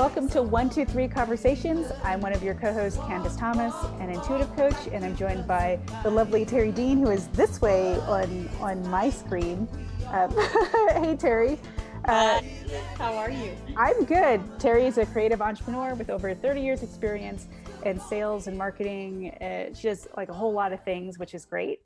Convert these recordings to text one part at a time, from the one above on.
welcome to 123 Conversations. I'm one of your co-hosts, Candace Thomas, an intuitive coach, and I'm joined by the lovely Terry Dean, who is this way on my screen. Hey, Terry. Hi, how are you? I'm good. Terry is a creative entrepreneur with over 30 years experience in sales and marketing. She does like a whole lot of things, which is great.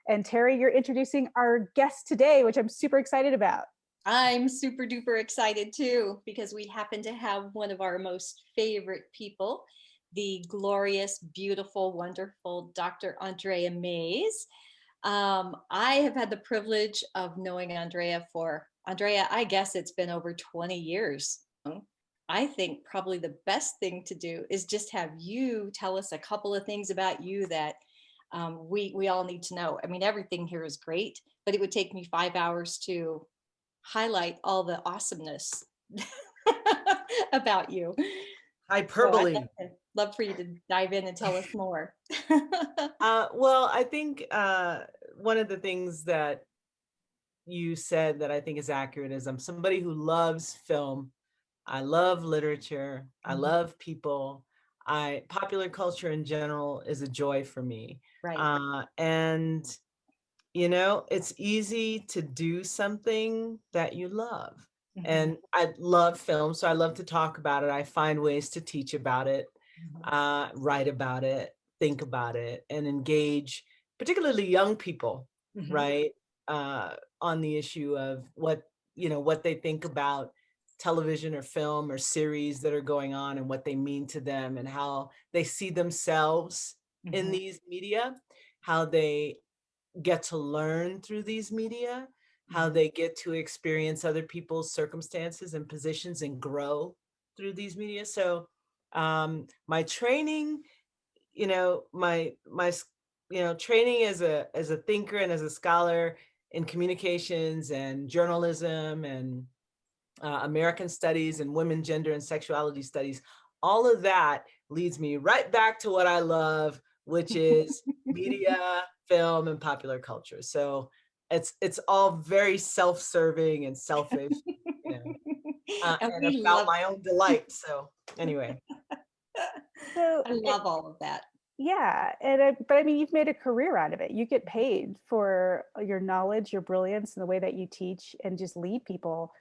And Terry, you're introducing our guest today, which I'm super excited about. I'm super duper excited too, because we happen to have one of our most favorite people, the glorious, beautiful, wonderful Dr. Andrea Mays. I have had the privilege of knowing Andrea, I guess it's been over 20 years. I think probably the best thing to do is just have you tell us a couple of things about you that we all need to know. I mean, everything here is great, but it would take me 5 hours to highlight all the awesomeness about you. Hyperbole. So I'd love for you to dive in and tell us more. Well, I think one of the things that you said that I think is accurate is I'm somebody who loves film. I love literature. I love people. Popular culture in general is a joy for me. Right. And you know, it's easy to do something that you love. And I love film, so I love to talk about it. I find ways to teach about it, write about it, think about it, and engage, particularly young people, right, on the issue of what they think about television or film or series that are going on and what they mean to them and how they see themselves in these media, how they get to learn through these media, how they get to experience other people's circumstances and positions and grow through these media. So my training, my training as a thinker and as a scholar in communications and journalism and American studies and women, gender, and sexuality studies, all of that leads me right back to what I love, which is media, film, and popular culture. So it's all very self-serving and selfish, and about my own delight. So anyway. So I love all of that. Yeah, but I mean, you've made a career out of it. You get paid for your knowledge, your brilliance, and the way that you teach and just lead people.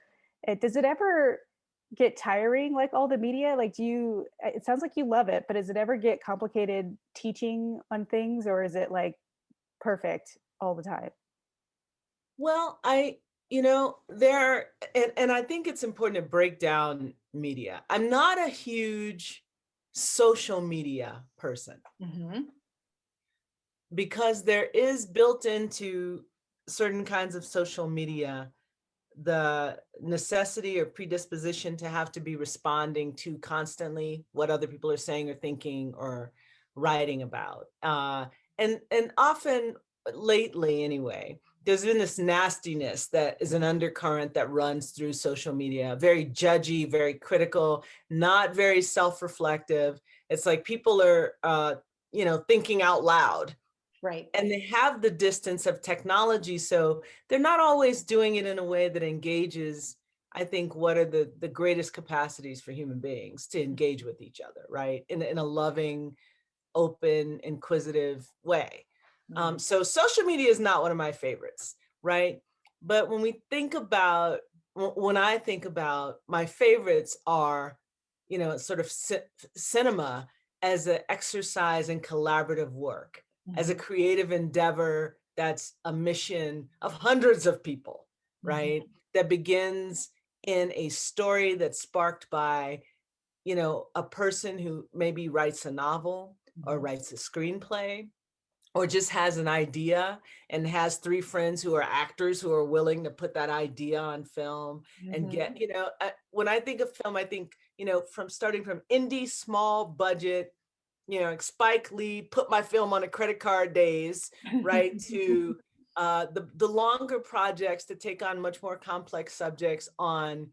Does it ever get tiring, like all the media? Like, it sounds like you love it, but does it ever get complicated teaching on things, or is it like perfect all the time? Well, and I think it's important to break down media. I'm not a huge social media person because there is built into certain kinds of social media the necessity or predisposition to have to be responding to constantly what other people are saying or thinking or writing about. And often lately anyway, there's been this nastiness that is an undercurrent that runs through social media, very judgy, very critical, not very self-reflective. It's like people are, thinking out loud. Right. And they have the distance of technology. So they're not always doing it in a way that engages, I think, what are the greatest capacities for human beings to engage with each other, right? In a loving, open, inquisitive way. So social media is not one of my favorites, right? But when I think about my favorites are, sort of cinema as an exercise in collaborative work, as a creative endeavor that's a mission of hundreds of people, right? That begins in a story that's sparked by, a person who maybe writes a novel or writes a screenplay or just has an idea and has three friends who are actors who are willing to put that idea on film and get, when I think of film, I think, from starting from indie, small budget, Spike Lee, put my film on a credit card days, right? To the longer projects that take on much more complex subjects on,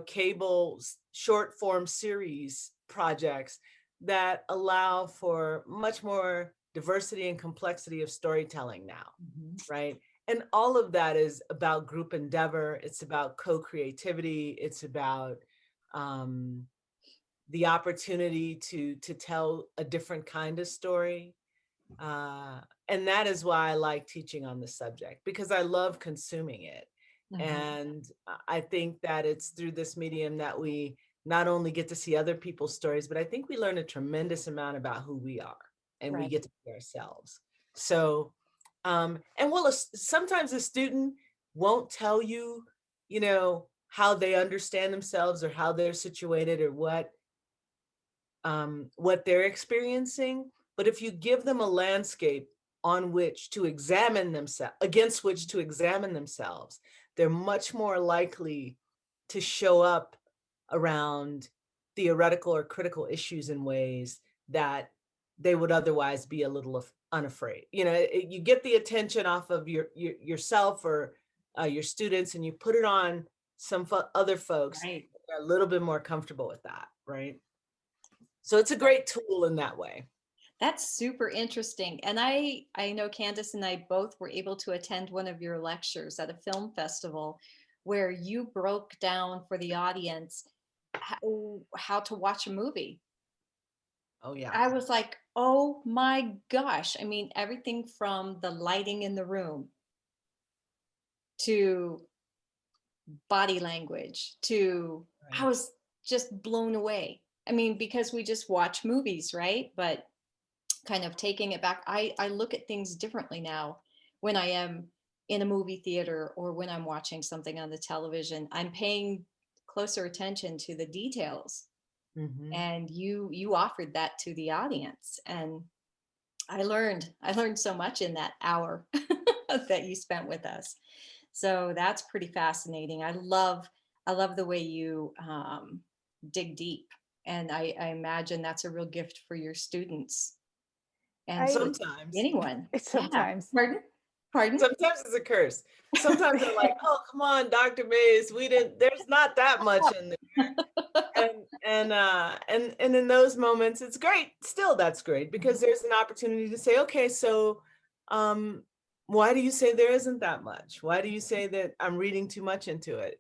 cable short form series projects that allow for much more diversity and complexity of storytelling now, right? And all of that is about group endeavor. It's about co-creativity. It's about the opportunity to tell a different kind of story. And that is why I like teaching on the subject, because I love consuming it. And I think that it's through this medium that we not only get to see other people's stories, but I think we learn a tremendous amount about who we are, and we get to be ourselves. So, and sometimes a student won't tell you, you know, how they understand themselves or how they're situated or what they're experiencing. But if you give them a landscape on which to examine themselves, against which to examine themselves, they're much more likely to show up around theoretical or critical issues in ways that they would otherwise be a little unafraid. You know, you get the attention off of yourself or your students, and you put it on some other folks. Right. They're a little bit more comfortable with that, right? So it's a great tool in that way. That's super interesting. And I know Candace and I both were able to attend one of your lectures at a film festival where you broke down for the audience how to watch a movie. Oh, yeah. I was like, oh my gosh. I mean, everything from the lighting in the room to body language to, I was just blown away. I mean, because we just watch movies, right? But kind of taking it back, I look at things differently now when I am in a movie theater or when I'm watching something on the television. I'm paying closer attention to the details. And you offered that to the audience, and I learned so much in that hour that you spent with us. So that's pretty fascinating. I love the way you dig deep, and I imagine that's a real gift for your students and sometimes anyone. Sometimes. Yeah. Pardon? Sometimes it's a curse. Sometimes they're like, oh, come on, Dr. Mays, there's not that much in there. And in those moments, it's great. Still, that's great, because there's an opportunity to say, okay, so why do you say there isn't that much? Why do you say that I'm reading too much into it?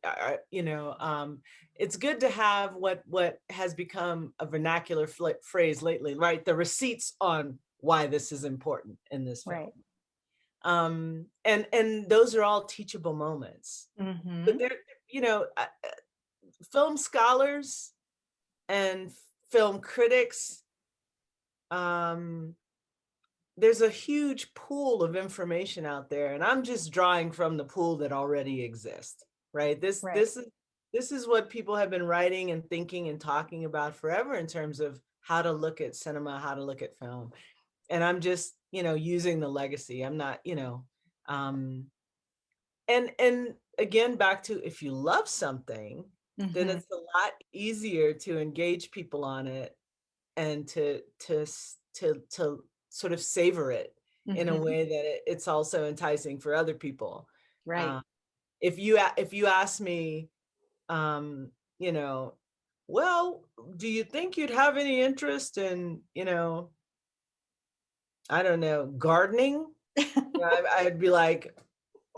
It's good to have what has become a vernacular phrase lately, right? The receipts on why this is important in this film. And those are all teachable moments. But they're, film scholars and film critics, there's a huge pool of information out there, and I'm just drawing from the pool that already exists, right? This is what people have been writing and thinking and talking about forever in terms of how to look at cinema, how to look at film. And I'm just, using the legacy. I'm not, and again, back to, if you love something, then it's a lot easier to engage people on it and to sort of savor it in a way that it's also enticing for other people. Right. If you ask me, well, do you think you'd have any interest in, I don't know, gardening? I'd be like,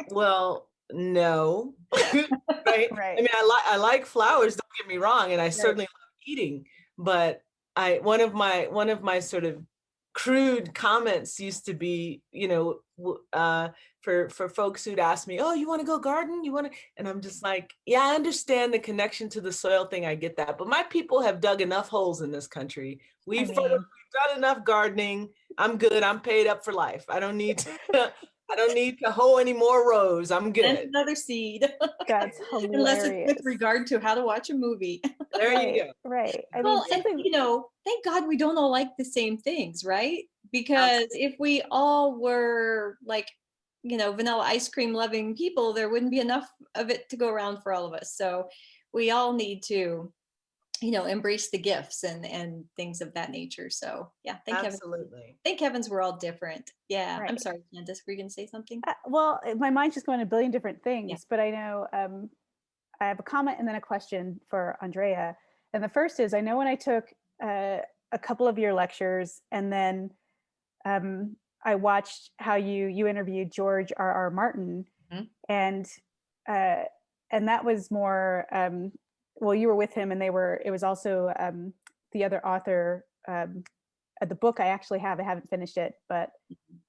well, no. Right? I mean, I like flowers, don't get me wrong, and I certainly love eating, but one of my sort of crude comments used to be, for folks who'd ask me, oh, you want to go garden? And I'm just like, yeah, I understand the connection to the soil thing. I get that. But my people have dug enough holes in this country. We've done enough gardening. I'm good. I'm paid up for life. I don't need to hoe any more rows. I'm good. And another seed. That's hilarious. Unless it's with regard to how to watch a movie. There you go. Right. I Well, mean, and thank God we don't all like the same things, right? Because if we all were like, vanilla ice cream loving people, there wouldn't be enough of it to go around for all of us. So we all need to, embrace the gifts and things of that nature. So yeah, thank heavens we're all different. Yeah. I'm sorry, Candace, were you going to say something? Well, my mind's just going a billion different things, but I know I have a comment and then a question for Andrea. And the first is, I know when I took a couple of your lectures, and then I watched how you interviewed George R.R. Martin, and that was more, well, you were with him, and it was also the other author, the book I actually have, I haven't finished it, but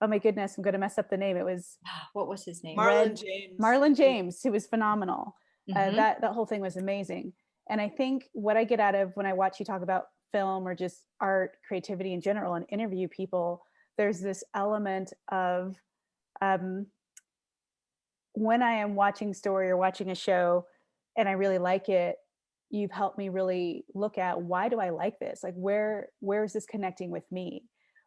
oh my goodness, I'm going to mess up the name. It was What was his name? Marlon James. Marlon James, who was phenomenal. Mhm. That whole thing was amazing. And I think what I get out of when I watch you talk about film or just art, creativity in general, and interview people, there's this element of when I am watching story or watching a show and I really like it, you've helped me really look at, why do I like this? Like, where is this connecting with me?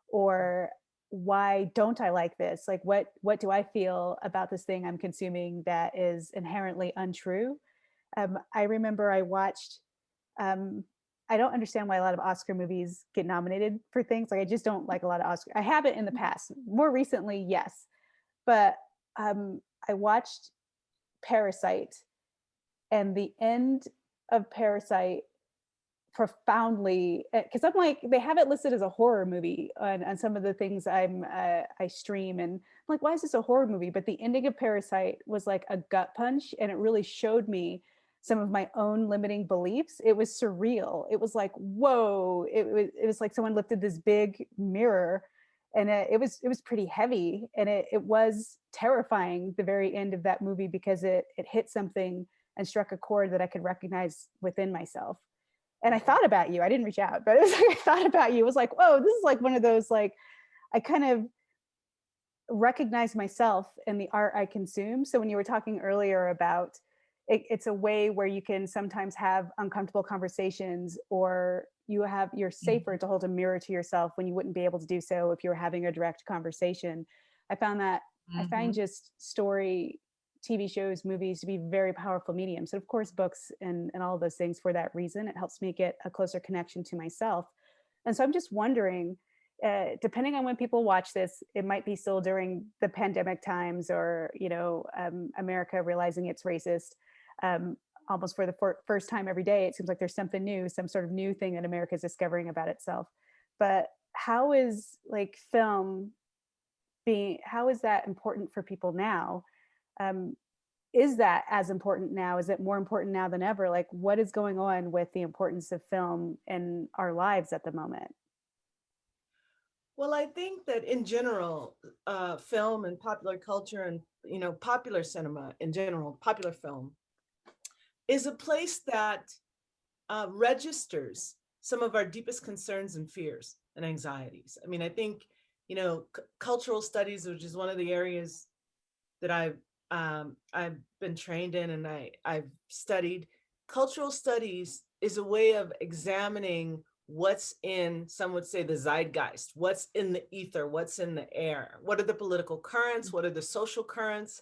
Or why don't I like this? Like, what do I feel about this thing I'm consuming that is inherently untrue? I remember I watched, I don't understand why a lot of Oscar movies get nominated for things. Like, I just don't like a lot of Oscar. I have it in the past. More recently, yes. But I watched Parasite, and the end of Parasite profoundly, because I'm like, they have it listed as a horror movie on some of the things I stream, and I'm like, why is this a horror movie? But the ending of Parasite was like a gut punch, and it really showed me some of my own limiting beliefs. It was surreal. It was like, whoa. It was like someone lifted this big mirror, and it was pretty heavy, and it was terrifying, the very end of that movie, because it hit something and struck a chord that I could recognize within myself. And I thought about you. I didn't reach out, but it was like, I thought about you. It was like, whoa, this is like one of those, like, I kind of recognize myself in the art I consume. So when you were talking earlier about it's a way where you can sometimes have uncomfortable conversations, or you're safer to hold a mirror to yourself when you wouldn't be able to do so if you were having a direct conversation. I found that I find just story, TV shows, movies to be very powerful mediums. And of course, books and all of those things for that reason. It helps me get a closer connection to myself. And so I'm just wondering, depending on when people watch this, it might be still during the pandemic times, or, America realizing it's racist. Almost for the first time every day, it seems like there's something new, some sort of new thing that America is discovering about itself. But how is, like, film how is that important for people now? Um, is that as important now? Is it more important now than ever? Like, what is going on with the importance of film in our lives at the moment? Well, I think that in general, film and popular culture and, popular cinema in general, popular film is a place that registers some of our deepest concerns and fears and anxieties. I mean, I think, cultural studies, which is one of the areas that I've been trained in, and I've studied. Cultural studies is a way of examining what's in, some would say, the zeitgeist, what's in the ether, what's in the air, what are the political currents, what are the social currents,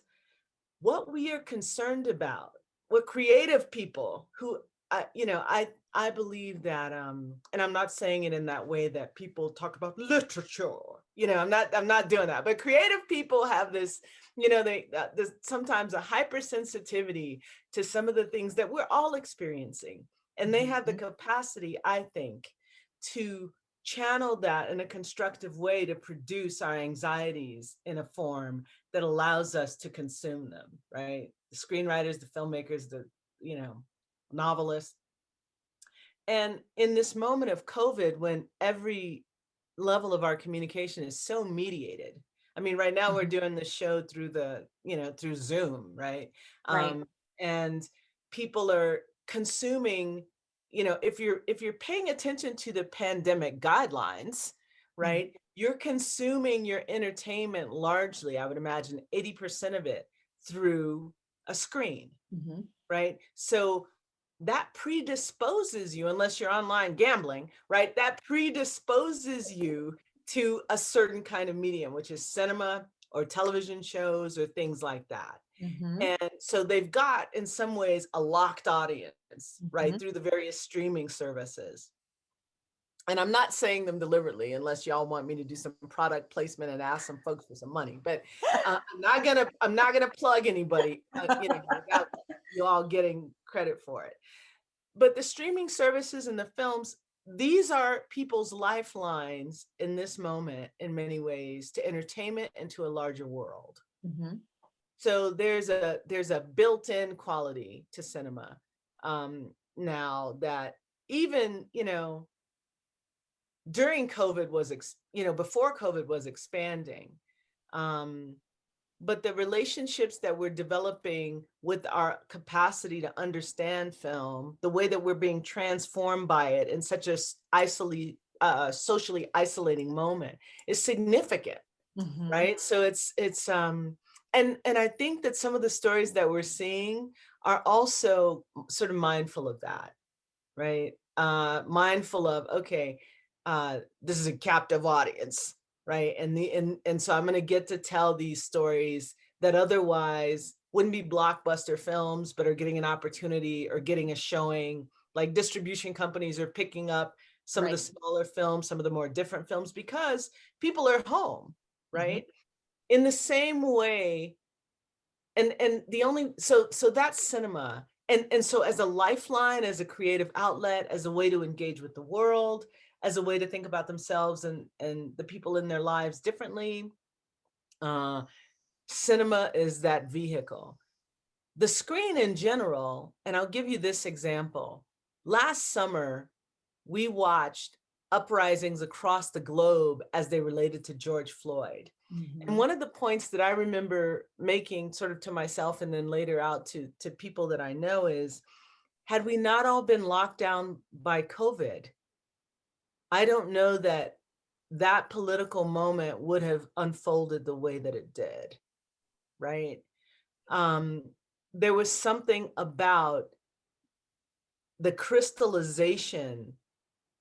what we are concerned about. We're creative people who, I believe that, and I'm not saying it in that way that people talk about literature. I'm not doing that. But creative people have this, there's sometimes a hypersensitivity to some of the things that we're all experiencing, and they have the capacity, I think, to channel that in a constructive way to produce our anxieties in a form that allows us to consume them, right? The screenwriters, the filmmakers, the, novelists. And in this moment of COVID, when every level of our communication is so mediated, I mean, right now we're doing the show through through Zoom, right? Right. And people are consuming, if you're paying attention to the pandemic guidelines, right? You're consuming your entertainment largely, I would imagine 80% of it, through a screen, right? So that predisposes you, unless you're online gambling, right? That predisposes you to a certain kind of medium, which is cinema or television shows or things like that. And so they've got, in some ways, a locked audience, right, through the various streaming services. And I'm not saying them deliberately, unless y'all want me to do some product placement and ask some folks for some money. But I'm not gonna plug anybody, without you all getting credit for it. But the streaming services and the films, these are people's lifelines in this moment, in many ways, to entertainment and to a larger world. So there's a built-in quality to cinema now that even, during COVID was, before COVID was expanding. But the relationships that we're developing with our capacity to understand film, the way that we're being transformed by it in such a socially isolating moment is significant, right? So and I think that some of the stories that we're seeing are also sort of mindful of that, right? Mindful of, okay, this is a captive audience, right? And so I'm going to get to tell these stories that otherwise wouldn't be blockbuster films, but are getting an opportunity or getting a showing. Like distribution companies are picking up some of the smaller films, some of the more different films, because people are home, right? In the same way, and the only so that's cinema. And so as a lifeline, as a creative outlet, as a way to engage with the world, as a way to think about themselves and the people in their lives differently, cinema is that vehicle. The screen in general, and I'll give you this example. Last summer, we watched uprisings across the globe as they related to George Floyd. And one of the points that I remember making sort of to myself and then later out to people that I know is, had we not all been locked down by COVID, I don't know that that political moment would have unfolded the way that it did, right? There was something about the crystallization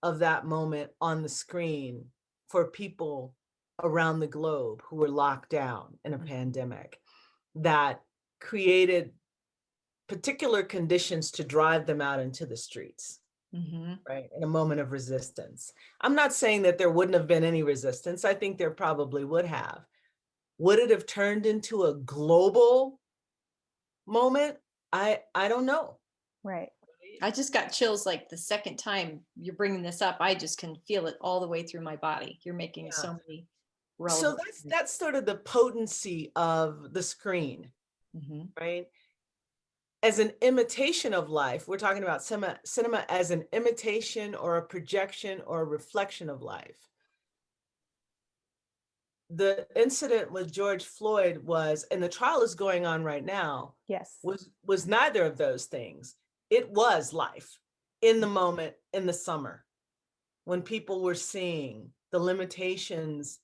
of that moment on the screen for people around the globe who were locked down in a pandemic that created particular conditions to drive them out into the streets, right? In a moment of resistance. I'm not saying that there wouldn't have been any resistance. I think there probably would have. Would it have turned into a global moment? I don't know. Right. I just got chills like the second time you're bringing this up. I just can feel it all the way through my body. You're making so many relevant. So that's sort of the potency of the screen, right? As an imitation of life, we're talking about cinema as an imitation or a projection or a reflection of life. The incident with George Floyd was, and the trial is going on right now, Yes. was neither of those things. It was life in the moment, in the summer, when people were seeing the limitations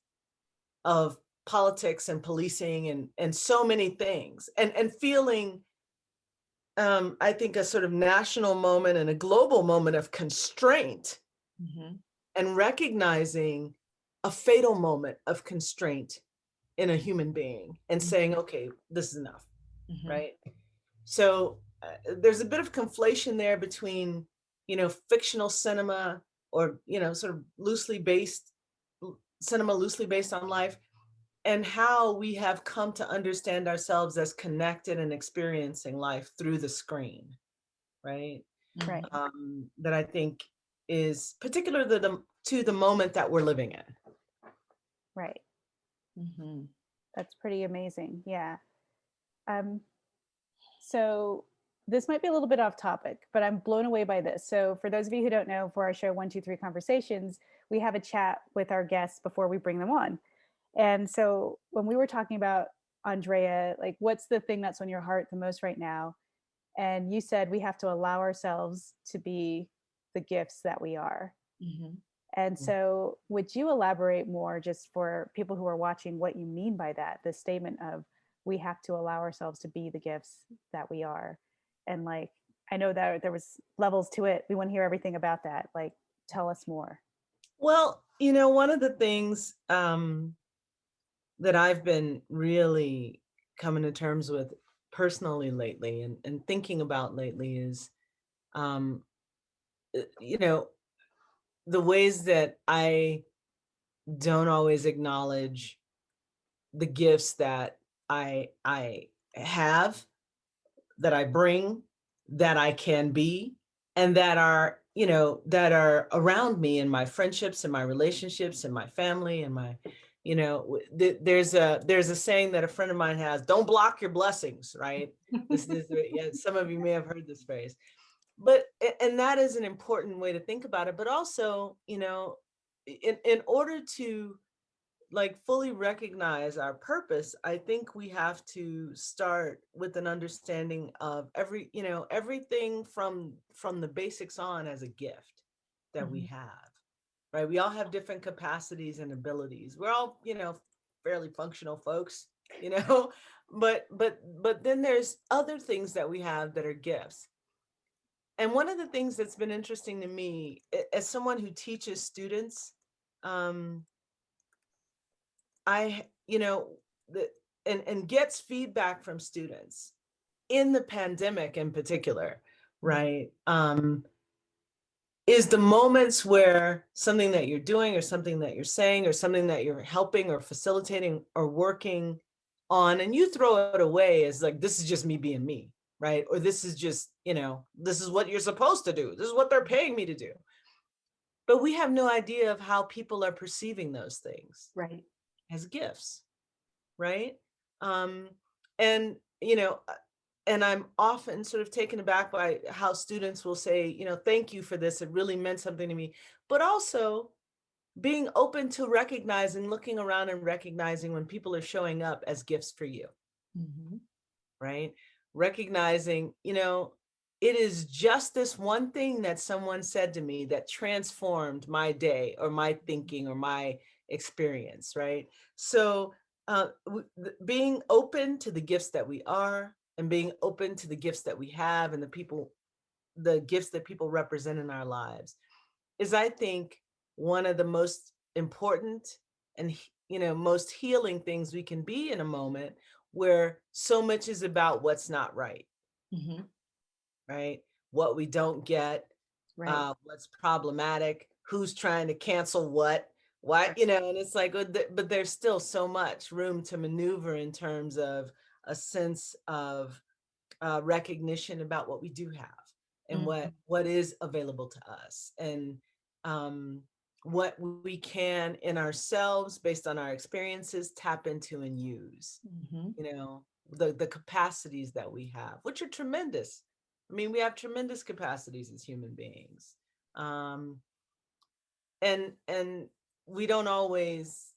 of politics and policing and so many things, and feeling, I think, a sort of national moment and a global moment of constraint, and recognizing a fatal moment of constraint in a human being and saying, okay, this is enough, right? So there's a bit of conflation there between, fictional cinema or, sort of loosely based cinema, loosely based on life, and how we have come to understand ourselves as connected and experiencing life through the screen, right? Right. That I think is particular to the moment that we're living in. Right. That's pretty amazing. Yeah. So this might be a little bit off topic, but I'm blown away by this. So for those of you who don't know, for our show 123 Conversations, we have a chat with our guests before we bring them on. And so when we were talking about Andrea, like, what's the thing that's on your heart the most right now? And you said we have to allow ourselves to be the gifts that we are. And so would you elaborate more, just for people who are watching, what you mean by that, the statement of we have to allow ourselves to be the gifts that we are? And like, I know that there was levels to it. We want to hear everything about that. Like, tell us more. Well, one of the things that I've been really coming to terms with personally lately and thinking about lately is, the ways that I don't always acknowledge the gifts that I have, that I bring, that I can be, and that are, that are around me in my friendships and my relationships and my family and my, there's a saying that a friend of mine has: don't block your blessings, right? This is, yeah, some of you may have heard this phrase, but, and that is an important way to think about it. But also, in order to like fully recognize our purpose, I think we have to start with an understanding of everything from the basics on as a gift that we have, right? We all have different capacities and abilities. We're all, fairly functional folks, but then there's other things that we have that are gifts. And one of the things that's been interesting to me as someone who teaches students, um, I, the and gets feedback from students in the pandemic in particular, right? Is the moments where something that you're doing or something that you're saying or something that you're helping or facilitating or working on, and you throw it away as like, this is just me being me, right? Or this is just, this is what you're supposed to do. This is what they're paying me to do. But we have no idea of how people are perceiving those things Right. as gifts, right? Um, and, and I'm often sort of taken aback by how students will say, thank you for this. It really meant something to me. But also being open to recognizing, looking around and recognizing when people are showing up as gifts for you, right? Recognizing, it is just this one thing that someone said to me that transformed my day or my thinking or my experience, right? So being open to the gifts that we are and being open to the gifts that we have and the gifts that people represent in our lives is, I think, one of the most important and, most healing things we can be in a moment where so much is about what's not right, right? What we don't get, Right. what's problematic, who's trying to cancel what, and it's like, but there's still so much room to maneuver in terms of a sense of recognition about what we do have and what is available to us, and what we can in ourselves based on our experiences tap into and use, the capacities that we have, which are tremendous. I mean, we have tremendous capacities as human beings. And we don't always,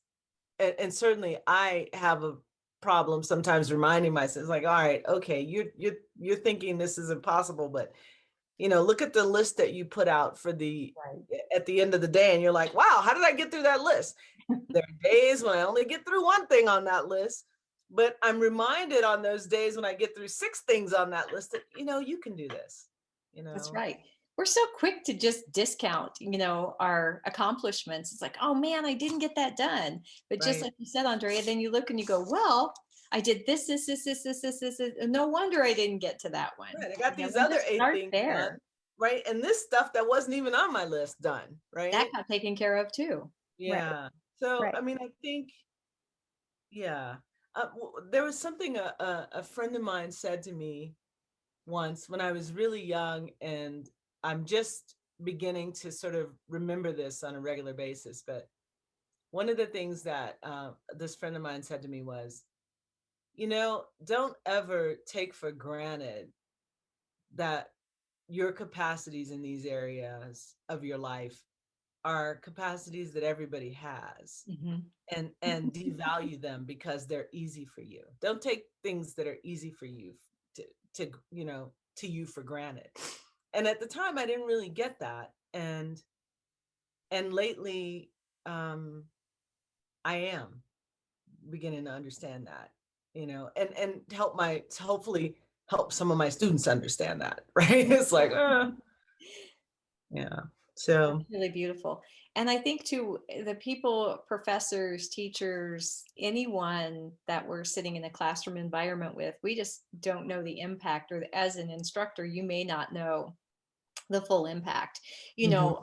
and certainly I have a problem sometimes reminding myself, like, all right, okay, you're thinking this is impossible, but look at the list that you put out for at the end of the day, and you're like, wow, how did I get through that list? There are days when I only get through one thing on that list, but I'm reminded on those days when I get through 6 things on that list that, you can do this, That's right. We're so quick to just discount, our accomplishments. It's like, oh man, I didn't get that done. But just Right. like you said, Andrea, then you look and you go, well, I did this. No wonder I didn't get to that one. Right. I got these And other just 8 start things done. there. Right. And this stuff that wasn't even on my list done. That Right. got taken care of too. Right. Yeah. So, Right. I mean, I think, yeah, there was something a friend of mine said to me once when I was really young, and I'm just beginning to sort of remember this on a regular basis. But one of the things that this friend of mine said to me was, don't ever take for granted that your capacities in these areas of your life are capacities that everybody has, and devalue them because they're easy for you. Don't take things that are easy for you to you for granted. And at the time I didn't really get that, and lately I am beginning to understand that, and hopefully help some of my students understand that. Right. It's like yeah. So That's really beautiful. And I think too, the people, professors, teachers, anyone that we're sitting in a classroom environment with, we just don't know the impact, or as an instructor, you may not know the full impact,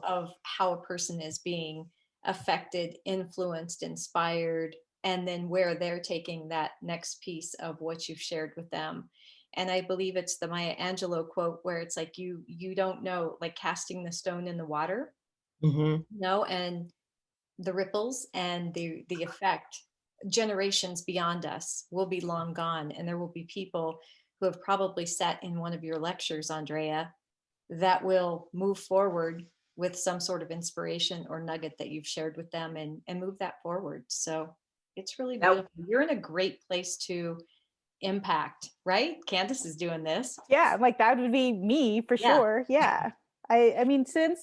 of how a person is being affected, influenced, inspired, and then where they're taking that next piece of what you've shared with them. And I believe it's the Maya Angelou quote where it's like, you don't know, like casting the stone in the water, and the ripples and the effect generations beyond us will be long gone. And there will be people who have probably sat in one of your lectures, Andrea, that will move forward with some sort of inspiration or nugget that you've shared with them and move that forward. So it's really That beautiful. You're in a great place to impact, right? Candace is doing this. Yeah, like that would be me for Yeah. sure. Yeah. I mean, and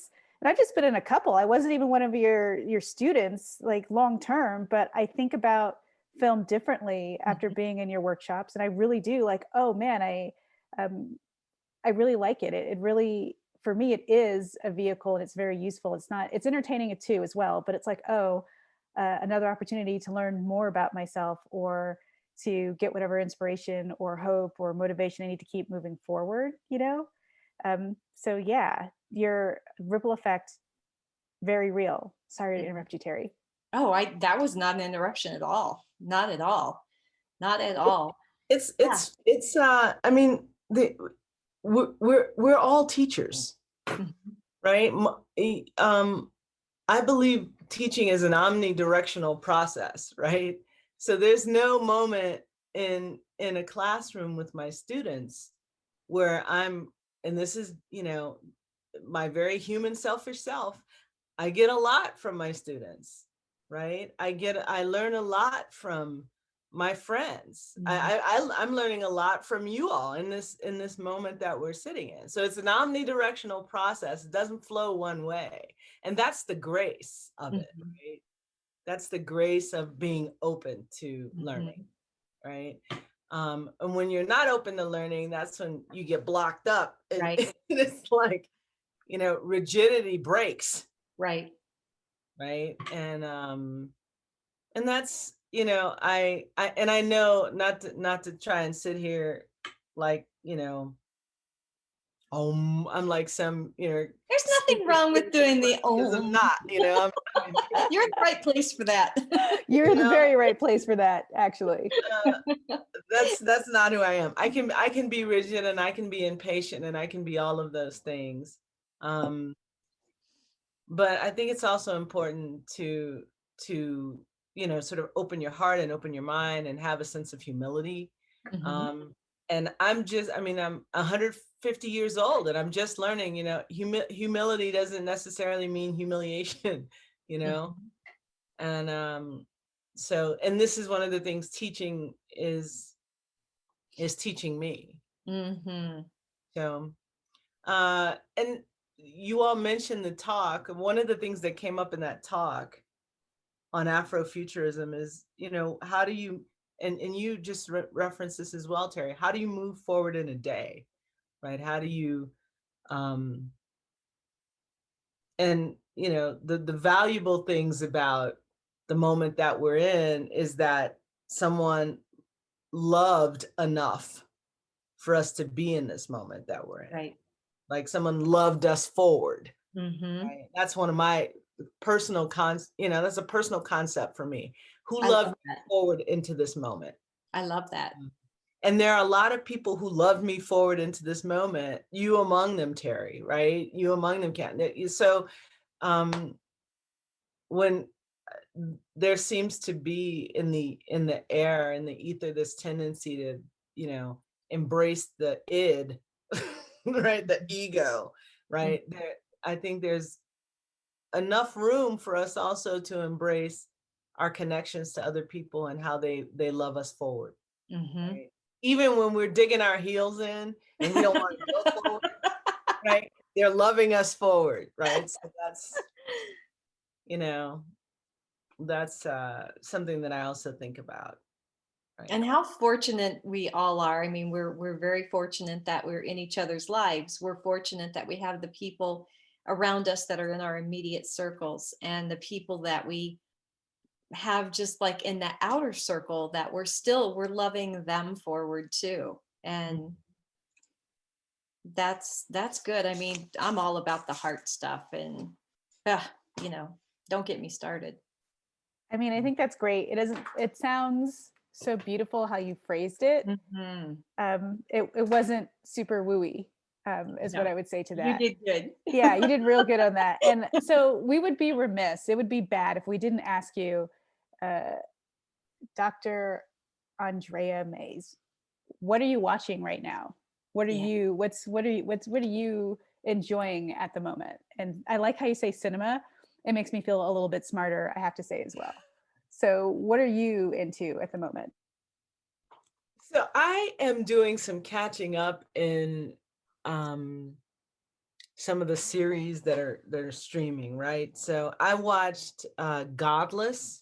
I've just been in a couple. I wasn't even one of your students like long term, but I think about film differently after Mhm. being in your workshops. And I really do like, oh man, um I really like it. It really, for me, it is a vehicle and it's very useful. It's entertaining too as well, but it's like, oh, another opportunity to learn more about myself or to get whatever inspiration or hope or motivation I need to keep moving forward, you know? So yeah, your ripple effect, very real. Sorry to interrupt you, Terry. Oh, that was not an interruption at all. Not at all. Not at all. Yeah. I mean, we're all teachers, Mhm. right? I believe teaching is an omnidirectional process, right? So there's no moment in a classroom with my students where and this is, my very human selfish self, I get a lot from my students, right? I learn a lot from my friends. Mhm. I'm learning a lot from you all in this moment that we're sitting in. So it's an omnidirectional process. It doesn't flow one way. And that's the grace of it, Mhm. right? That's the grace of being open to learning, Mhm. right? And when you're not open to learning, that's when you get blocked up. Right. It's like, rigidity breaks, Right. right? And that's, I know not to try and sit here like, I'm like some, There's nothing super wrong with spiritual doing the person, because I'm not, You're in the right place for that. You're you in the know, very right place for that, actually. that's not who I am. I can be rigid and I can be impatient and I can be all of those things. But I think it's also important to sort of open your heart and open your mind and have a sense of humility. Mhm. Um, and I'm 150 years old and I'm just learning, humility doesn't necessarily mean humiliation, you know? Mhm. And and this is one of the things teaching is teaching me. Mhm. So, and you all mentioned the talk. One of the things that came up in that talk on Afrofuturism is, how do you, and you just referenced this as well, Terry, how do you move forward in a day, right? How do you, um, and the valuable things about the moment that we're in is that someone loved enough for us to be in this moment that we're in. Right. Like someone loved us forward. Mhm. Right? That's one of my that's a personal concept for me. Who I loved love me that. forward into this moment? I love that. And there are a lot of people who loved me forward into this moment, you among them, Terry, right? You among them, Kat. So um, when there seems to be in the air, in the ether, this tendency to, embrace the id, right? The ego, Mm. right? I think there's enough room for us also to embrace our connections to other people and how they love us forward, Mhm. right? Even when we're digging our heels in and we don't want to go forward, right? They're loving us forward, right? So you know, that's something that I also think about, right? And how fortunate we all are. I mean, we're very fortunate that we're in each other's lives. We're fortunate that we have the people around us that are in our immediate circles and the people that we have just like in the outer circle that we're loving them forward too. And that's good. I mean, I'm all about the heart stuff and uh, you know, don't get me started. I mean, I think that's great. It sounds so beautiful how you phrased it. Mhm. It wasn't super wooey, is what No, I would say to you that. did good. Yeah, you did real good on that. And so we would be remiss, it would be bad if we didn't ask you, uh, Dr. Andrea Mays, what are you watching right now? What are Yeah. you, what are you enjoying at the moment. And I like how you say cinema. It makes me feel a little bit smarter, I have to say as well. So what are you into at the moment? So I am doing some catching up in um, some of the series that are streaming, right? So I watched Godless,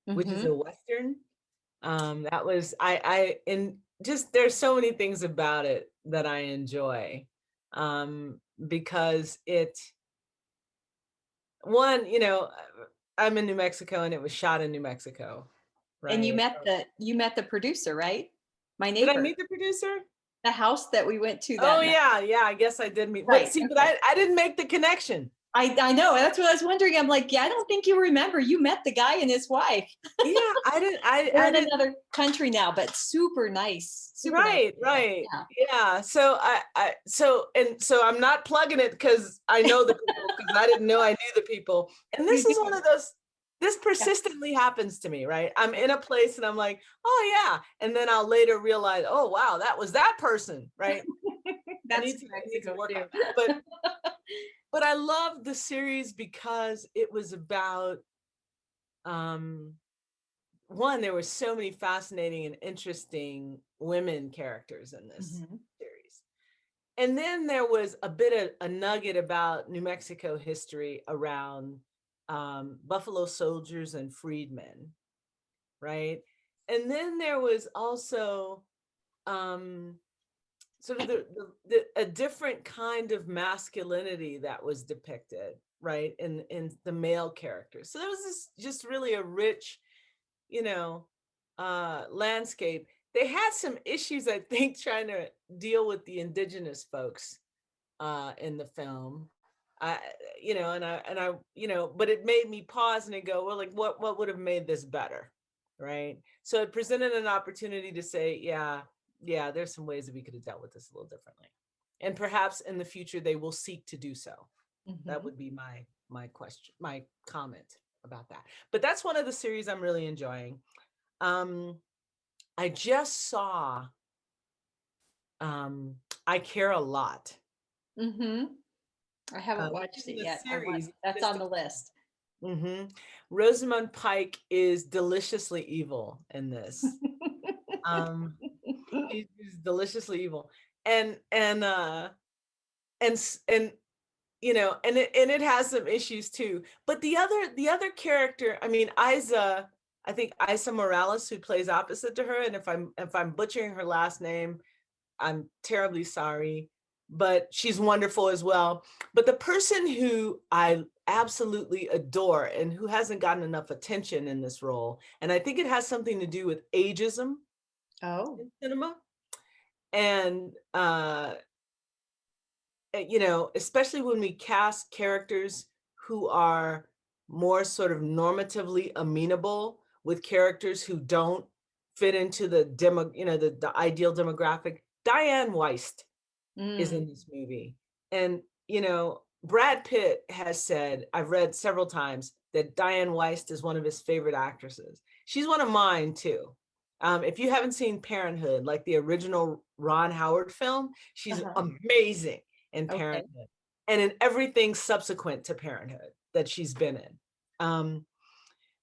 which is Mm-hmm. a Western. That was and just there's so many things about it that I enjoy, because one, I'm in New Mexico and it was shot in New Mexico, And right? you met the producer, right? My Did I neighbor, meet the producer? the house that we went to Oh that night. yeah, I guess I did meet. But Right. see, but Okay. I didn't make the connection. I know. That's what I was wondering. I'm like, yeah, I don't think you remember. You met the guy and his wife. Yeah, I didn't. They're I in didn't. another country now, but super nice. Super nice Right, people. right. Yeah. Yeah. So so I'm not plugging it because I know the people because I didn't know I knew the people. And You this is one do. of those. This Yeah. persistently happens to me, right? I'm in a place and I'm like, oh yeah, and then I'll later realize, oh wow, that was that person, right? I That's need to Mexico work on too. that. But I love the series because it was about um one, there were so many fascinating and interesting women characters in this Mhm. series. And then there was a bit of a nugget about New Mexico history around Buffalo Soldiers and freedmen, right? And then there was also um, sort of a different kind of masculinity that was depicted, right, in the male characters. So there was this just really a rich, you know, landscape. They had some issues, I think, trying to deal with the indigenous folks in the film. I, but it made me pause and go, well, like, what would have made this better, right? So it presented an opportunity to say, yeah, there's some ways that we could have dealt with this a little differently, and perhaps in the future they will seek to do so. That Mhm. would be my question, my comment about that. But that's one of the series I'm really enjoying. I just saw I Care a Lot. Mhm. I haven't Which watched it isn't a yet. I want series, it's that's just on the list. Rosamund Pike is deliciously evil in this. Um, she's deliciously evil, and and and it has some issues too. But the other character, I mean, I think Isa Morales, who plays opposite to her, and if I'm butchering her last name, I'm terribly sorry, but she's wonderful as well. But the person who I absolutely adore and who hasn't gotten enough attention in this role, and I think it has something to do with ageism Oh. in cinema, and especially when we cast characters who are more sort of normatively amenable with characters who don't fit into the the ideal demographic. Diane Weist is Mm. in this movie. And, Brad Pitt has said, I've read several times, that Diane Weist is one of his favorite actresses. She's one of mine too. If you haven't seen Parenthood, like the original Ron Howard film, she's Uh-huh. amazing in Okay. Parenthood and in everything subsequent to Parenthood that she's been in.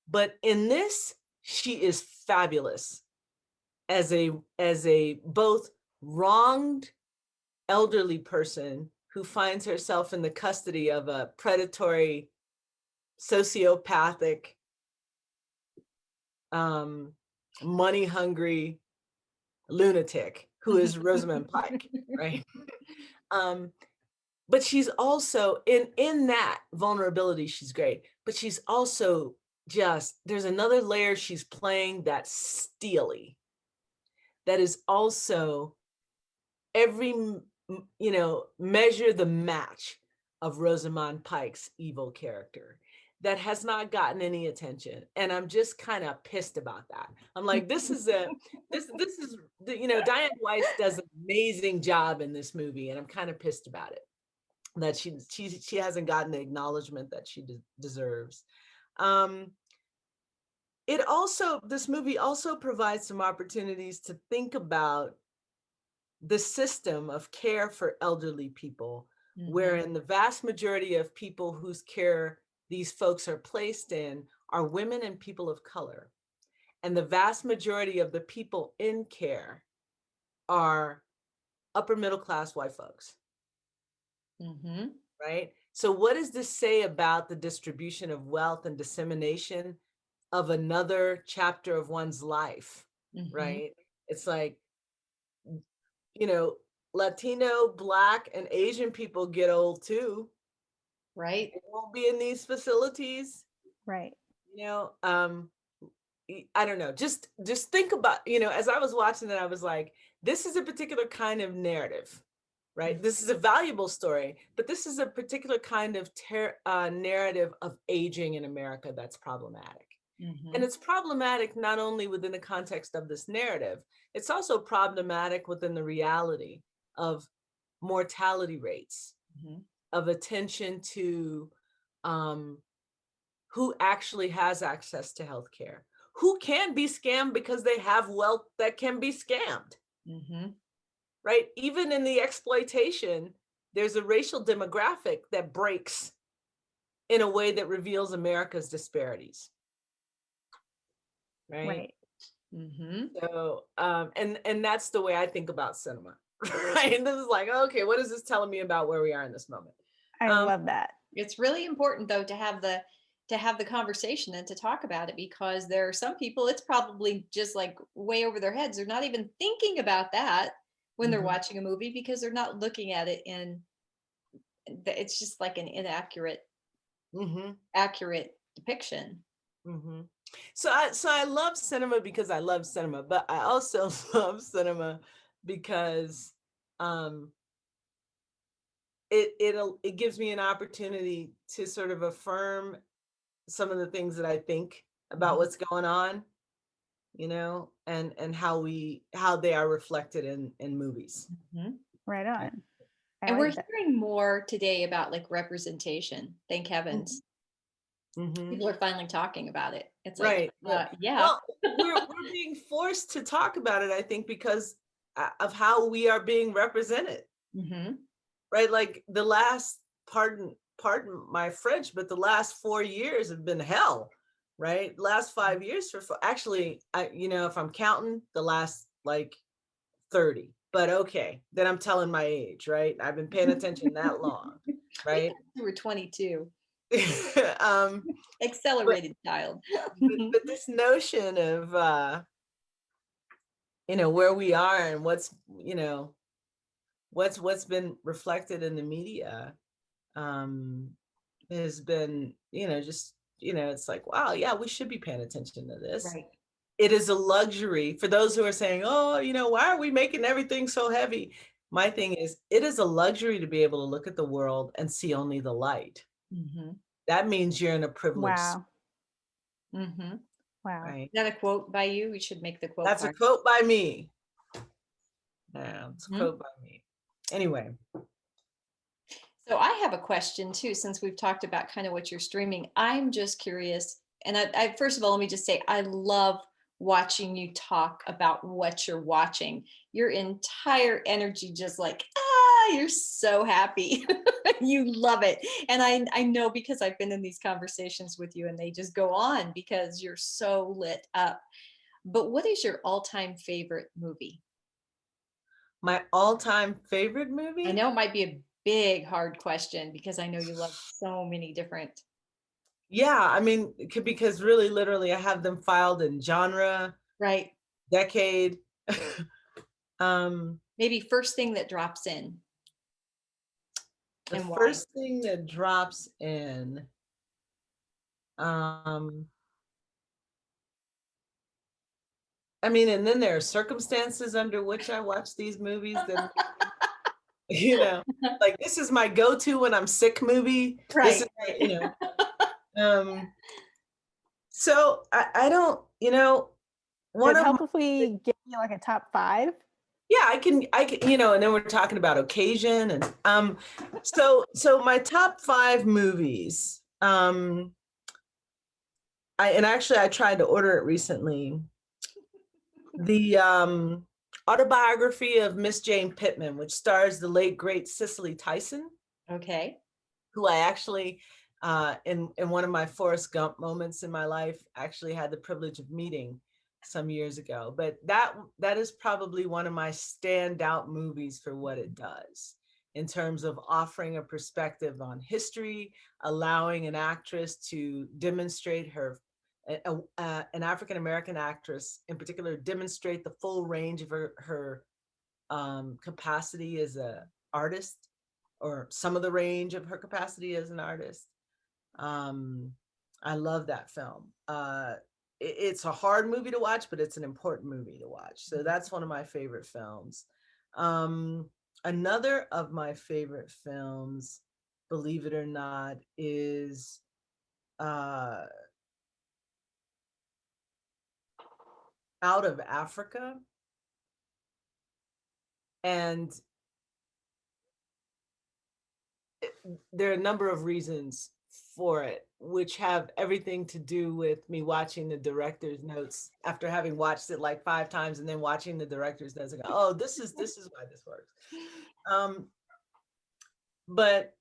But in this, she is fabulous as a both wronged elderly person who finds herself in the custody of a predatory, sociopathic, money hungry lunatic who is Rosamund Pike, right? Um, but she's also in that vulnerability, she's great, but she's also just, there's another layer she's playing that's steely, that is also every measure the match of Rosamund Pike's evil character that has not gotten any attention, and I'm just kind of pissed about that. I'm like, this is Diane Weiss does an amazing job in this movie, and I'm kind of pissed about it that she hasn't gotten the acknowledgement that she deserves. Um, this movie also provides some opportunities to think about the system of care for elderly people wherein the vast majority of people whose care these folks are placed in are women and people of color. And the vast majority of the people in care are upper middle class white folks. Right? So what does this say about the distribution of wealth and dissemination of another chapter of one's life, right? It's like, you know, Latino, Black, and Asian people get old too. Right. They won't be in these facilities. Right. You know, I don't know, just think about, you know, as I was watching it, I was like, this is a particular kind of narrative, right? This is a valuable story, but this is a particular kind of narrative of aging in America that's problematic. And it's problematic not only within the context of this narrative, it's also problematic within the reality of mortality rates, of attention to who actually has access to healthcare, who can be scammed because they have wealth that can be scammed, right? Even in the exploitation, there's a racial demographic that breaks in a way that reveals America's disparities. Right. So, and that's the way I think about cinema, right? And this is like, okay, what is this telling me about where we are in this moment? I love that. It's really important though to have the conversation and to talk about it, because there are some people, it's probably just like way over their heads. They're not even thinking about that when they're watching a movie, because they're not looking at it in, it's just like an inaccurate, accurate depiction. So I love cinema because I love cinema, but I also love cinema because it gives me an opportunity to sort of affirm some of the things that I think about what's going on, you know, and how they are reflected in movies. Right on. And we're hearing more today about like representation. Thank heavens. People are finally talking about it. It's like, yeah. Well, we're being forced to talk about it, I think, because of how we are being represented. Right? Like the last, pardon my French, but the last 4 years have been hell, right? Last 5 years actually, you know, if I'm counting, the last like 30, but okay, then I'm telling my age, right? I've been paying attention that long, right? You were 22. Accelerated child. but this notion of you know, where we are and what's, you know, what's been reflected in the media has been, you know, just, you know, it's like, wow, yeah, we should be paying attention to this. Right. It is a luxury for those who are saying, oh, you know, why are we making everything so heavy? My thing is, it is a luxury to be able to look at the world and see only the light. That means you're in a privileged. Wow. Wow. Right? Is that a quote by you? We should make the quote. That's a quote by me. Yeah, it's a quote by me. Anyway. So I have a question too, since we've talked about kind of what you're streaming. I'm just curious. And I first of all, let me just say, I love watching you talk about what you're watching. Your entire energy, just like, you're so happy. You love it. And I know, because I've been in these conversations with you and they just go on because you're so lit up. But what is your all-time favorite movie? My all-time favorite movie? I know it might be a big, hard question because I know you love so many different. Yeah, I mean, because really, literally, I have them filed in genre, right, decade. Maybe first thing that drops in. The first thing that drops in. I mean, and then there are circumstances under which I watch these movies that, you know, like this is my go-to when I'm sick movie. Right. This is, you know. So I don't, you know, Would it help if we give you like a top 5? Yeah, I can, you know, and then we're talking about occasion and so my top 5 movies. I tried to order it recently. The autobiography of Miss Jane Pittman, which stars the late great Cicely Tyson. Okay. who I actually, in one of my Forrest Gump moments in my life, actually had the privilege of meeting some years ago. But that is probably one of my standout movies for what it does in terms of offering a perspective on history, allowing an actress to demonstrate an African American actress in particular, demonstrate the full range of her capacity as an artist, or some of the range of her capacity as an artist. Um, I love that film. It's a hard movie to watch, but it's an important movie to watch. So that's one of my favorite films. Another of my favorite films, believe it or not, is Out of Africa. And there are a number of reasons for it, which have everything to do with me watching the director's notes after having watched it like 5 times, and then watching the director's notes and go, oh, this is why this works. But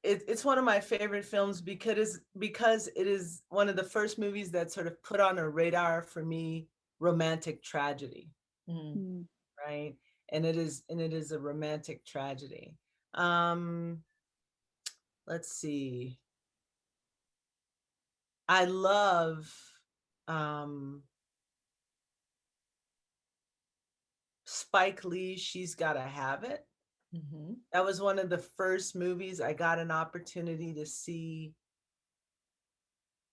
it's one of my favorite films because it is one of the first movies that sort of put on a radar for me romantic tragedy, right? And it is a romantic tragedy. Let's see. I love Spike Lee's She's Gotta Have It. That was one of the first movies I got an opportunity to see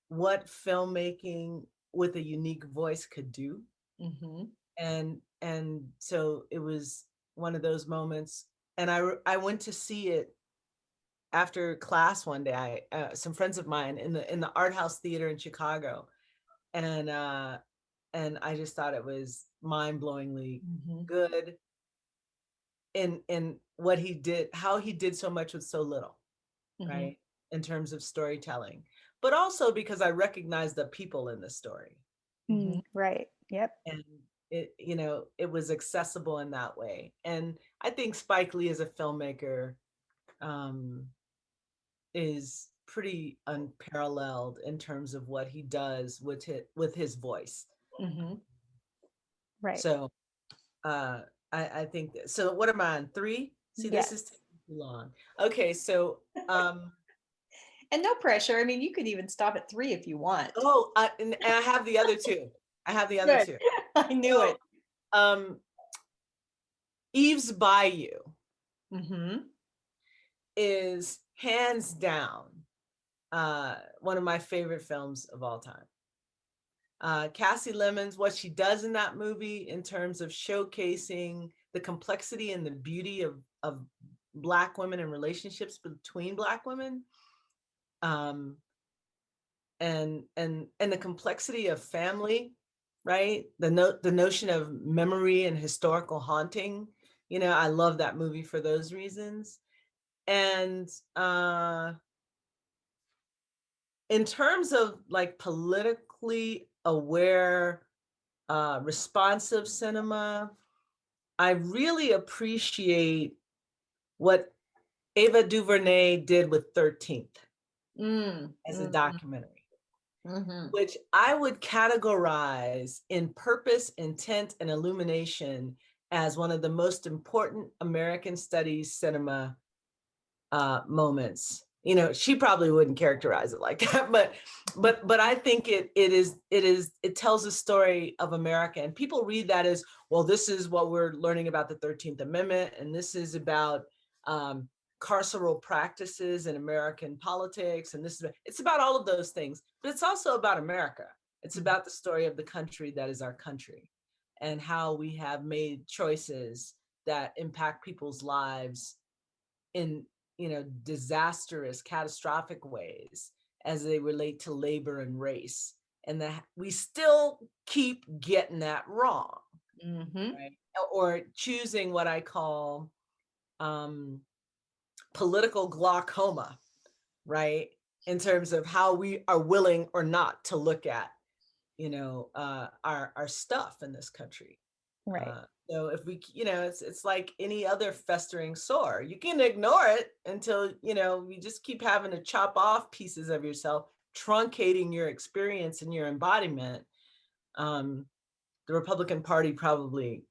what filmmaking with a unique voice could do. And so it was one of those moments. And I went to see it after class one day. Some friends of mine in the Art House Theater in Chicago, and I just thought it was mind-blowingly good in what he did, how he did so much with so little, right? In terms of storytelling, but also because I recognize the people in the story. Right. Yep. And it was accessible in that way. And I think Spike Lee as a filmmaker is pretty unparalleled in terms of what he does with his voice. Right. So I think that, so what am I on, 3? See, Yes. this is taking too long. Okay, so and no pressure. I mean, you could even stop at 3 if you want. oh, and I have the other 2. Good. I knew it. Eve's Bayou is hands down one of my favorite films of all time. Cassie Lemons, what she does in that movie in terms of showcasing the complexity and the beauty of Black women and relationships between Black women, and the complexity of family, right? The notion of memory and historical haunting. I love that movie for those reasons. And in terms of like politically aware, responsive cinema, I really appreciate what Ava DuVernay did with 13th as a documentary, which I would categorize in purpose, intent, and illumination as one of the most important American studies cinema moments. She probably wouldn't characterize it like that, but I think it tells a story of America, and people read that as, well, this is what we're learning about the 13th Amendment, and this is about carceral practices in American politics, and it's about all of those things, but it's also about America. It's about the story of the country that is our country, and how we have made choices that impact people's lives in disastrous, catastrophic ways as they relate to labor and race, and that we still keep getting that wrong, right? Or choosing what I call political glaucoma, right? In terms of how we are willing or not to look at our stuff in this country. Right. So if we, it's like any other festering sore. You can ignore it until, you just keep having to chop off pieces of yourself, truncating your experience and your embodiment. The Republican Party probably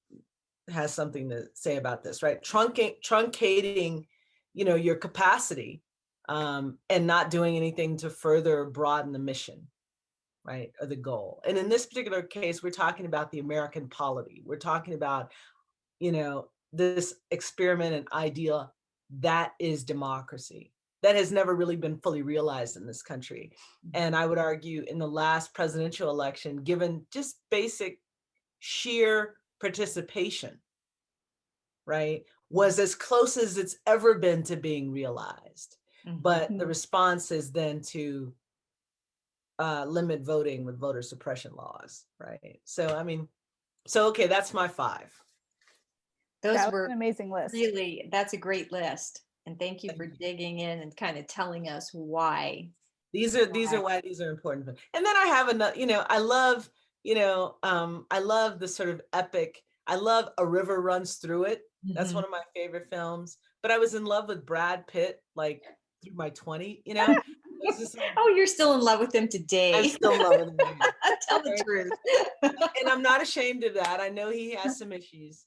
has something to say about this, right? Truncating, your capacity, and not doing anything to further broaden the mission, right, or the goal. And in this particular case, we're talking about the American polity. We're talking about, this experiment and idea that is democracy that has never really been fully realized in this country. And I would argue in the last presidential election, given just basic sheer participation, right, was as close as it's ever been to being realized. But the response is then to limit voting with voter suppression laws, right? So, okay, that's my 5. Those That was were an amazing list. really, that's a great list. And thank you for digging in and kind of telling us why. These are why these are important. And then I have another, I love, I love the sort of epic, I love A River Runs Through It. That's one of my favorite films. But I was in love with Brad Pitt, like through my 20, It's just like, Oh, you're still in love with him today. I'm still in love with him. Tell the truth. And I'm not ashamed of that. I know he has some issues.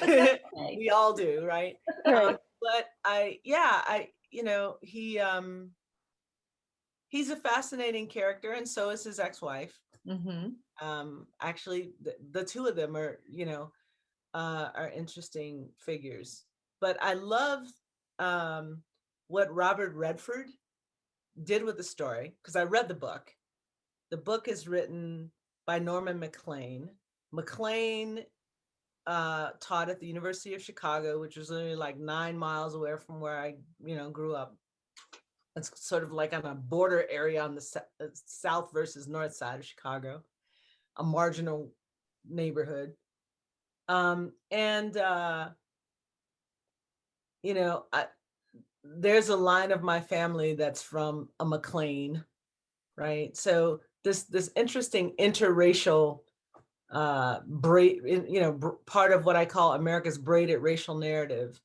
Okay. We all do, right? Right. But he's a fascinating character, and so is his ex-wife. Actually, the two of them are interesting figures. But I love what Robert Redford did with the story, because I read the book. The book is written by Norman Maclean. Maclean taught at the University of Chicago, which was only like 9 miles away from where I, grew up. It's sort of like on a border area on the south versus north side of Chicago, a marginal neighborhood. There's a line of my family that's from a Maclean, right? So this interesting interracial part of what I call America's braided racial narrative,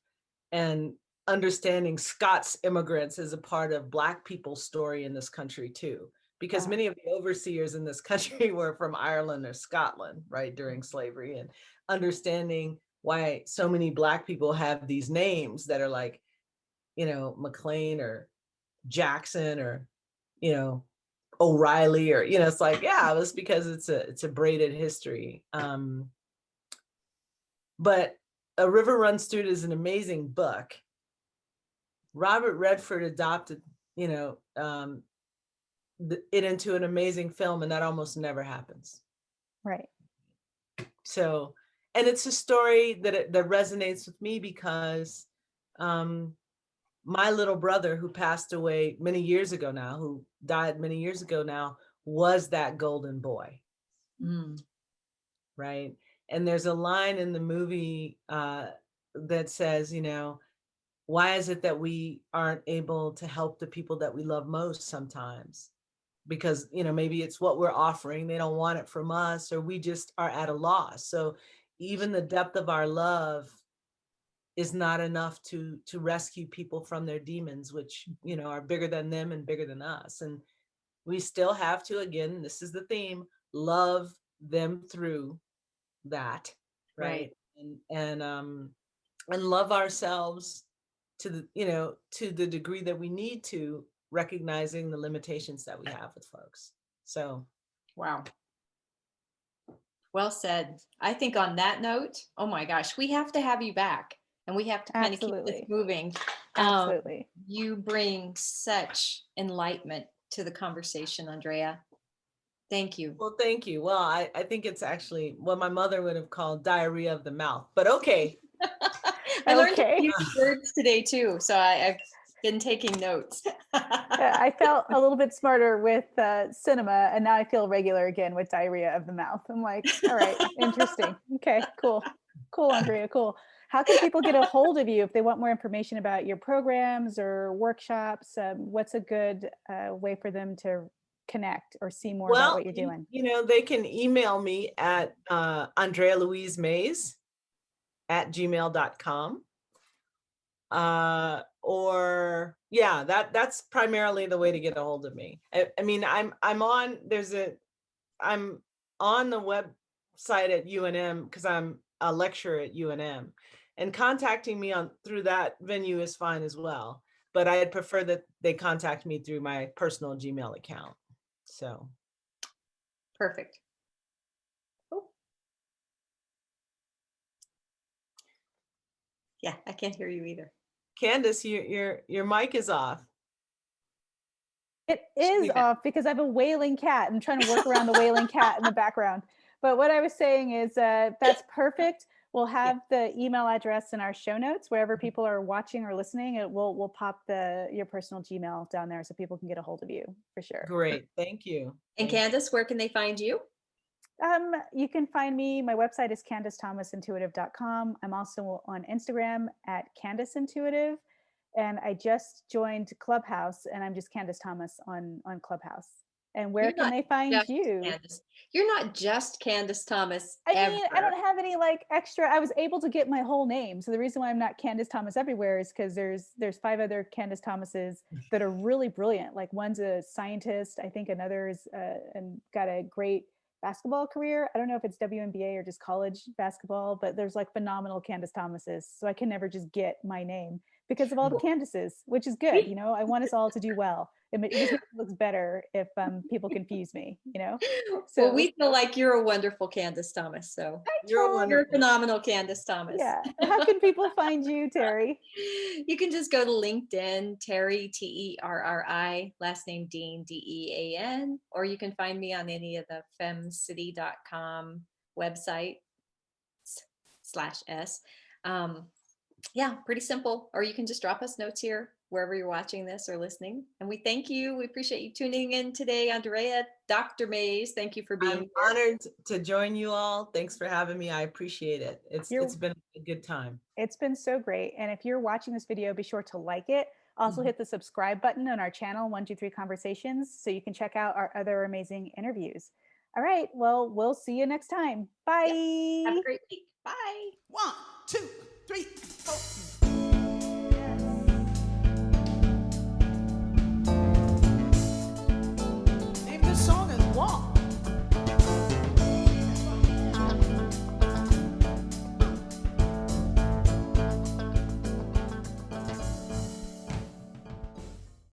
and understanding Scots immigrants is a part of Black people's story in this country too, because many of the overseers in this country were from Ireland or Scotland, right, during slavery, and understanding why so many Black people have these names that are like, McLean or Jackson or, O'Reilly, or, it's like, yeah, it was because it's a braided history. But A River Runs Through It is an amazing book. Robert Redford adopted, it into an amazing film, and that almost never happens. Right. So, and it's a story that resonates with me because my little brother, who passed away many years ago now, who died many years ago now, was that golden boy. Right. And there's a line in the movie that says, why is it that we aren't able to help the people that we love most sometimes? Because, maybe it's what we're offering. They don't want it from us, or we just are at a loss. So even the depth of our love is not enough to rescue people from their demons, which, are bigger than them and bigger than us. And we still have to, again, this is the theme, love them through that, right? And love ourselves to the degree that we need to, recognizing the limitations that we have with folks. So, wow. Well said. I think on that note, oh my gosh, we have to have you back, and we have to kind of keep this moving. Absolutely. You bring such enlightenment to the conversation, Andrea. Thank you. Well, thank you. Well, I think it's actually what my mother would have called diarrhea of the mouth, but okay. I learned a few words today too, so I've been taking notes. I felt a little bit smarter with cinema, and now I feel regular again with diarrhea of the mouth. I'm like, all right, interesting. Okay, cool, Andrea, cool. How can people get a hold of you if they want more information about your programs or workshops? What's a good way for them to connect or see more about what you're doing? They can email me at Andrea Louise Mays @gmail.com. Or yeah, that's primarily the way to get a hold of me. I mean, I'm on the website at UNM because I'm a lecturer at UNM, and contacting me through that venue is fine as well. But I'd prefer that they contact me through my personal Gmail account. So Perfect. Oh. Yeah, I can't hear you either. Candace, your mic is off. It is off because I have a wailing cat. I'm trying to work around the wailing cat in the background. But what I was saying is that's perfect. We'll have the email address in our show notes wherever people are watching or listening. We'll pop your personal Gmail down there so people can get a hold of you for sure. Great, thank you. And Candace, where can they find you? You can find me. My website is CandaceThomasIntuitive.com. I'm also on Instagram at CandaceIntuitive. And I just joined Clubhouse, and I'm just Candace Thomas on Clubhouse. And where can they find you? Candace. You're not just Candace Thomas. I mean, I don't have any like extra. I was able to get my whole name. So the reason why I'm not Candace Thomas everywhere is because there's 5 other Candace Thomases that are really brilliant. Like one's a scientist. I think another is and got a great basketball career. I don't know if it's WNBA or just college basketball, but there's like phenomenal Candace Thomases. So I can never just get my name because of all the Candaces, which is good. You know, I want us all to do well. It just makes it look better if people confuse me, you know? So well, we feel like you're a wonderful Candace Thomas. So you're a phenomenal Candace Thomas. Yeah. How can people find you, Terry? You can just go to LinkedIn, Terry, Terri, last name Dean, Dean, or you can find me on any of the femcity.com website /s. Yeah, pretty simple. Or you can just drop us notes here wherever you're watching this or listening. And we thank you. We appreciate you tuning in today. Andrea, Dr. Mays, thank you for being here. I'm honored to join you all. Thanks for having me. I appreciate it. It's been a good time. It's been so great. And if you're watching this video, be sure to like it. Also hit the subscribe button on our channel, 123 Conversations, so you can check out our other amazing interviews. All right. Well, we'll see you next time. Bye. Yep. Have a great week. Bye. 1, 2, 3, 4.